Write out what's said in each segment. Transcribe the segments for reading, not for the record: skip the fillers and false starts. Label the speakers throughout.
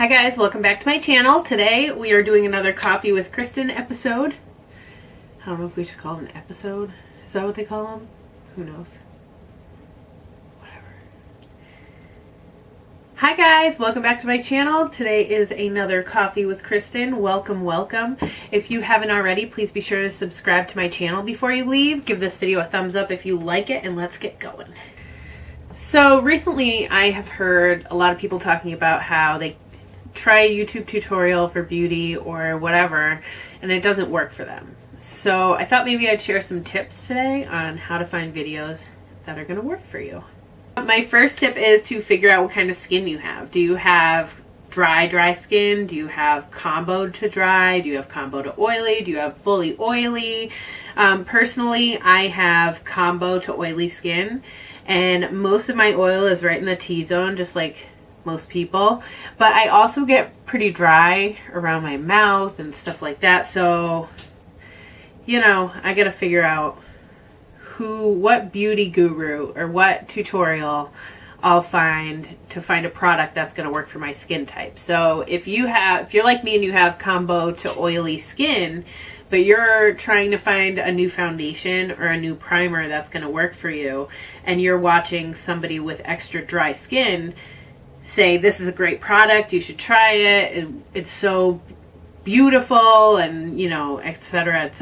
Speaker 1: Hi guys, welcome back to my channel. Today we are doing another Coffee with Cristin episode. I don't know if we should call it an episode. Is that what they call them? Who knows? Whatever. Hi guys, welcome back to my channel. Today is another Coffee with Cristin. Welcome, welcome. If you haven't already, please be sure to subscribe to my channel before you leave. Give this video a thumbs up if you like it, and let's get going. So recently I have heard a lot of people talking about how they try a YouTube tutorial for beauty or whatever and it doesn't work for them. So I thought maybe I'd share some tips today on how to find videos that are going to work for you. My first tip is to figure out what kind of skin you have. Do you have dry skin? Do you have combo to dry? Do you have combo to oily? Do you have fully oily? Personally, I have combo to oily skin, and most of my oil is right in the T-zone, just like most people, but I also get pretty dry around my mouth and stuff like that. So, you know, I gotta figure out what beauty guru or what tutorial I'll find to find a product that's gonna work for my skin type. So if you're like me and you have combo to oily skin, but you're trying to find a new foundation or a new primer that's gonna work for you, and you're watching somebody with extra dry skin say this is a great product, you should try it, it's so beautiful, and you know, etc.,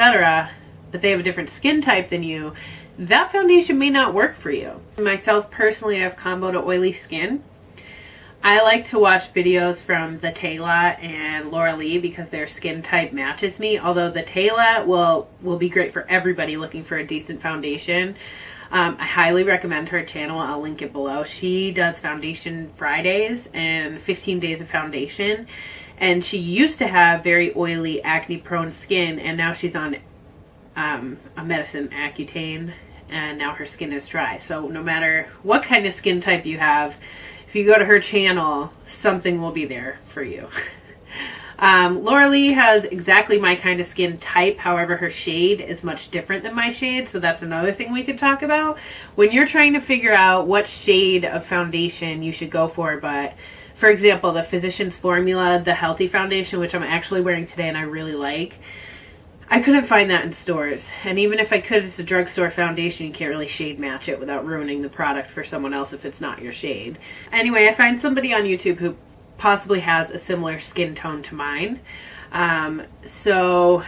Speaker 1: but they have a different skin type than you, that foundation may not work for you. Myself personally, I have combo to oily skin. I like to watch videos from Thataylaa and Laura Lee because their skin type matches me, although Thataylaa will be great for everybody looking for a decent foundation. I highly recommend her channel. I'll link it below. She does Foundation Fridays and 15 days of foundation. And she used to have very oily, acne-prone skin, and now she's on a medicine, Accutane, and now her skin is dry. So no matter what kind of skin type you have, if you go to her channel, something will be there for you. Laura Lee has exactly my kind of skin type. However, her shade is much different than my shade, so that's another thing we could talk about. When you're trying to figure out what shade of foundation you should go for, but for example, the Physicians Formula, the Healthy Foundation, which I'm actually wearing today and I really like, I couldn't find that in stores. And even if I could, it's a drugstore foundation. You can't really shade match it without ruining the product for someone else if it's not your shade. Anyway, I find somebody on YouTube who possibly has a similar skin tone to mine. So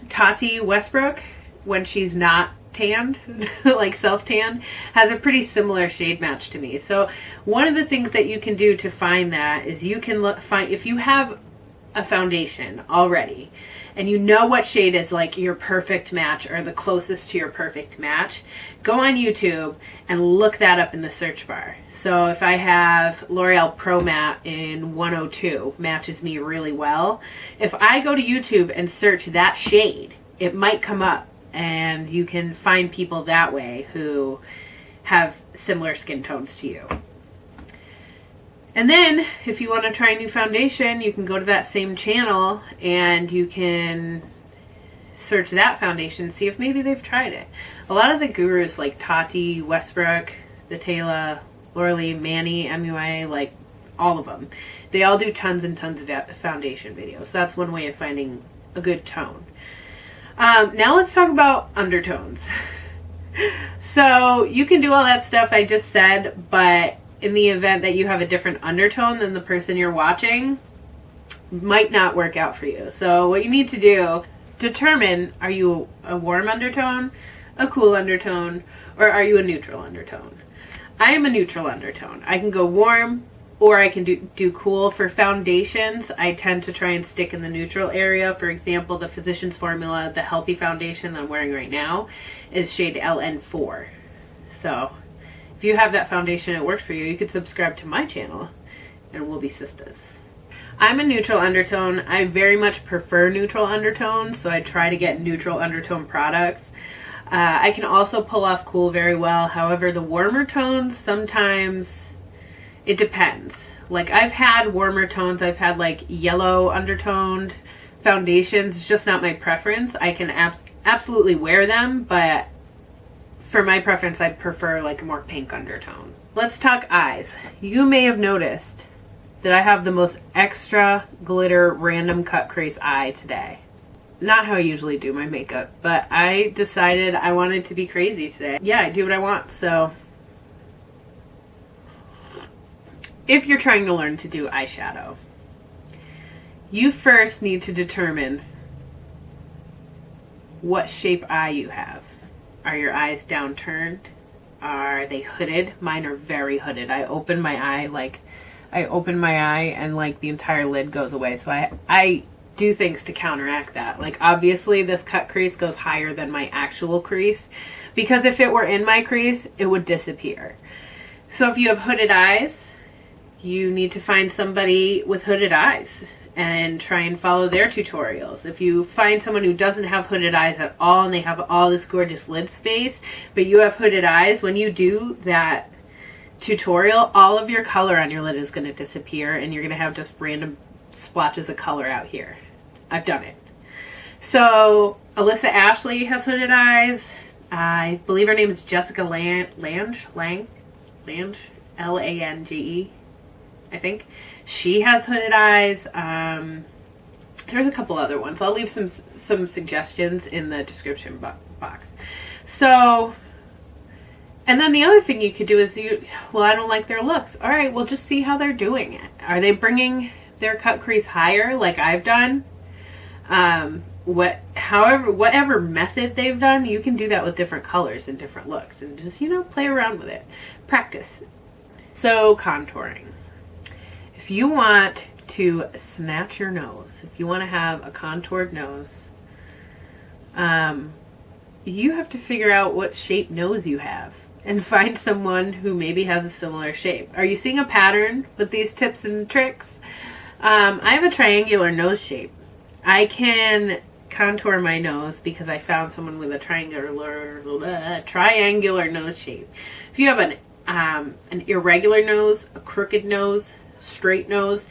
Speaker 1: Tati Westbrook, when she's not tanned, like self-tan, has a pretty similar shade match to me. So one of the things that you can do to find that is you can find, if you have a foundation already and you know what shade is like your perfect match or the closest to your perfect match, go on YouTube and look that up in the search bar. So if I have L'Oreal Pro Matte in 102, matches me really well. If I go to YouTube and search that shade, it might come up and you can find people that way who have similar skin tones to you. And then if you want to try a new foundation, you can go to that same channel and you can search that foundation, see if maybe they've tried it. A lot of the gurus like Tati Westbrook, Thataylaa, Laura Lee, Manny MUA, like all of them, they all do tons and tons of foundation videos. That's one way of finding a good tone. Now let's talk about undertones. So you can do all that stuff I just said, but in the event that you have a different undertone than the person you're watching, might not work out for you. So what you need to do, determine, are you a warm undertone, a cool undertone, or are you a neutral undertone? I am a neutral undertone. I can go warm or I can do cool. For foundations, I tend to try and stick in the neutral area. For example, the Physicians Formula, the Healthy Foundation that I'm wearing right now, is shade LN4. So if you have that foundation, it works for you, you could subscribe to my channel and we'll be sisters. I'm a neutral undertone. I very much prefer neutral undertones, so I try to get neutral undertone products. I can also pull off cool very well. However, the warmer tones, sometimes it depends. Like I've had warmer tones, I've had like yellow undertoned foundations. It's just not my preference. I can absolutely wear them, but for my preference, I prefer like a more pink undertone. Let's talk eyes. You may have noticed that I have the most extra glitter random cut crease eye today. Not how I usually do my makeup, but I decided I wanted to be crazy today. Yeah, I do what I want, so. If you're trying to learn to do eyeshadow, you first need to determine what shape eye you have. Are your eyes downturned? Are they hooded? Mine are very hooded. I open my eye and like the entire lid goes away. So I do things to counteract that. Like obviously this cut crease goes higher than my actual crease, because if it were in my crease, it would disappear. So if you have hooded eyes, you need to find somebody with hooded eyes and try and follow their tutorials. If you find someone who doesn't have hooded eyes at all and they have all this gorgeous lid space, but you have hooded eyes, when you do that tutorial, all of your color on your lid is going to disappear and you're going to have just random splotches of color out here. I've done it. So Alyssa Ashley has hooded eyes. I believe her name is Jessica Lange, L-A-N-G-E, I think. She has hooded eyes. There's a couple other ones. I'll leave some suggestions in the description box. So, and then the other thing you could do is well, I don't like their looks. All right, well, just see how they're doing it. Are they bringing their cut crease higher like I've done? Whatever method they've done, you can do that with different colors and different looks, and just, play around with it. Practice. So, contouring. If you want to snatch your nose, if you want to have a contoured nose, you have to figure out what shape nose you have and find someone who maybe has a similar shape. Are you seeing a pattern with these tips and tricks? I have a triangular nose shape. I can contour my nose because I found someone with a triangular nose shape. If you have an irregular nose, a crooked nose, straight nose,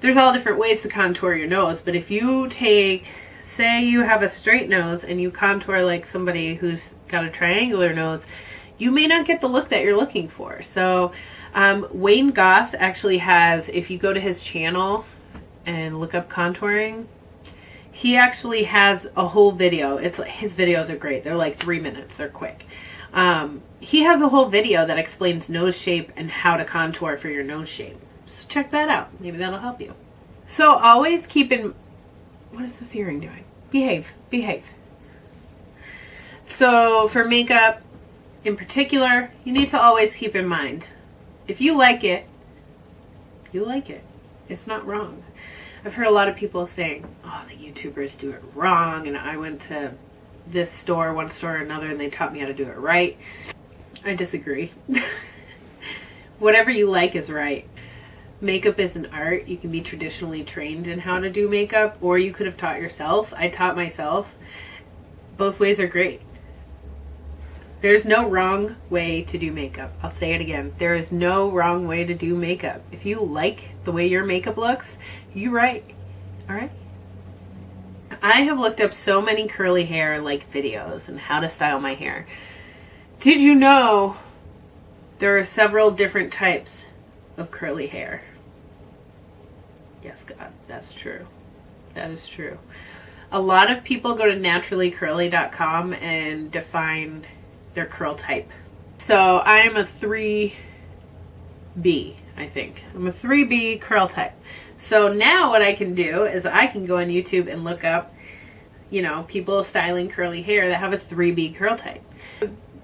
Speaker 1: there's all different ways to contour your nose. But if you say you have a straight nose and you contour like somebody who's got a triangular nose, you may not get the look that you're looking for. So Wayne Goss actually has, if you go to his channel and look up contouring, he actually has a whole video. His videos are great. They're like 3 minutes. They're quick. He has a whole video that explains nose shape and how to contour for your nose shape. So check that out. Maybe that'll help you. So always keep in... What is this earring doing? Behave. So for makeup in particular, you need to always keep in mind, if you like it, you like it. It's not wrong. I've heard a lot of people saying, oh, the YouTubers do it wrong, and I went to this store, one store or another, and they taught me how to do it right. I disagree. Whatever you like is right. Makeup is an art. You can be traditionally trained in how to do makeup, or you could have taught yourself. I taught myself. Both ways are great. There's no wrong way to do makeup. I'll say it again. There is no wrong way to do makeup. If you like the way your makeup looks, you're right. All right? I have looked up so many curly hair like videos and how to style my hair. Did you know there are several different types of curly hair? Yes, God, that's true. That is true. A lot of people go to naturallycurly.com and define their curl type. So I am a 3B, I think. I'm a 3B curl type. So now what I can do is I can go on YouTube and look up, people styling curly hair that have a 3B curl type.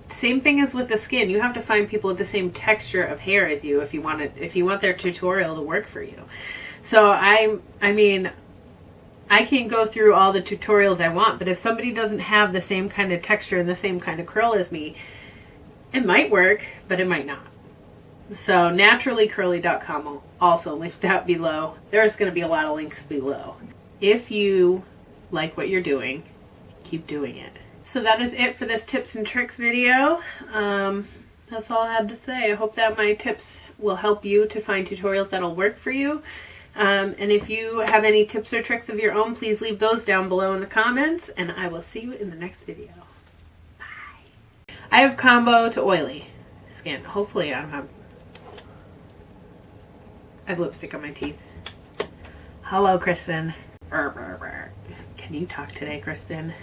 Speaker 1: Same thing as with the skin. You have to find people with the same texture of hair as you if you want their tutorial to work for you. So I can go through all the tutorials I want, but if somebody doesn't have the same kind of texture and the same kind of curl as me, it might work, but it might not. So naturallycurly.com will also link that below. There's going to be a lot of links below. If you like what you're doing, keep doing it. So that is it for this tips and tricks video. That's all I had to say. I hope that my tips will help you to find tutorials that'll work for you. And if you have any tips or tricks of your own, please leave those down below in the comments, and I will see you in the next video. Bye. I have combo to oily skin. Hopefully I don't have... I have lipstick on my teeth. Hello, Cristin. Can you talk today, Cristin?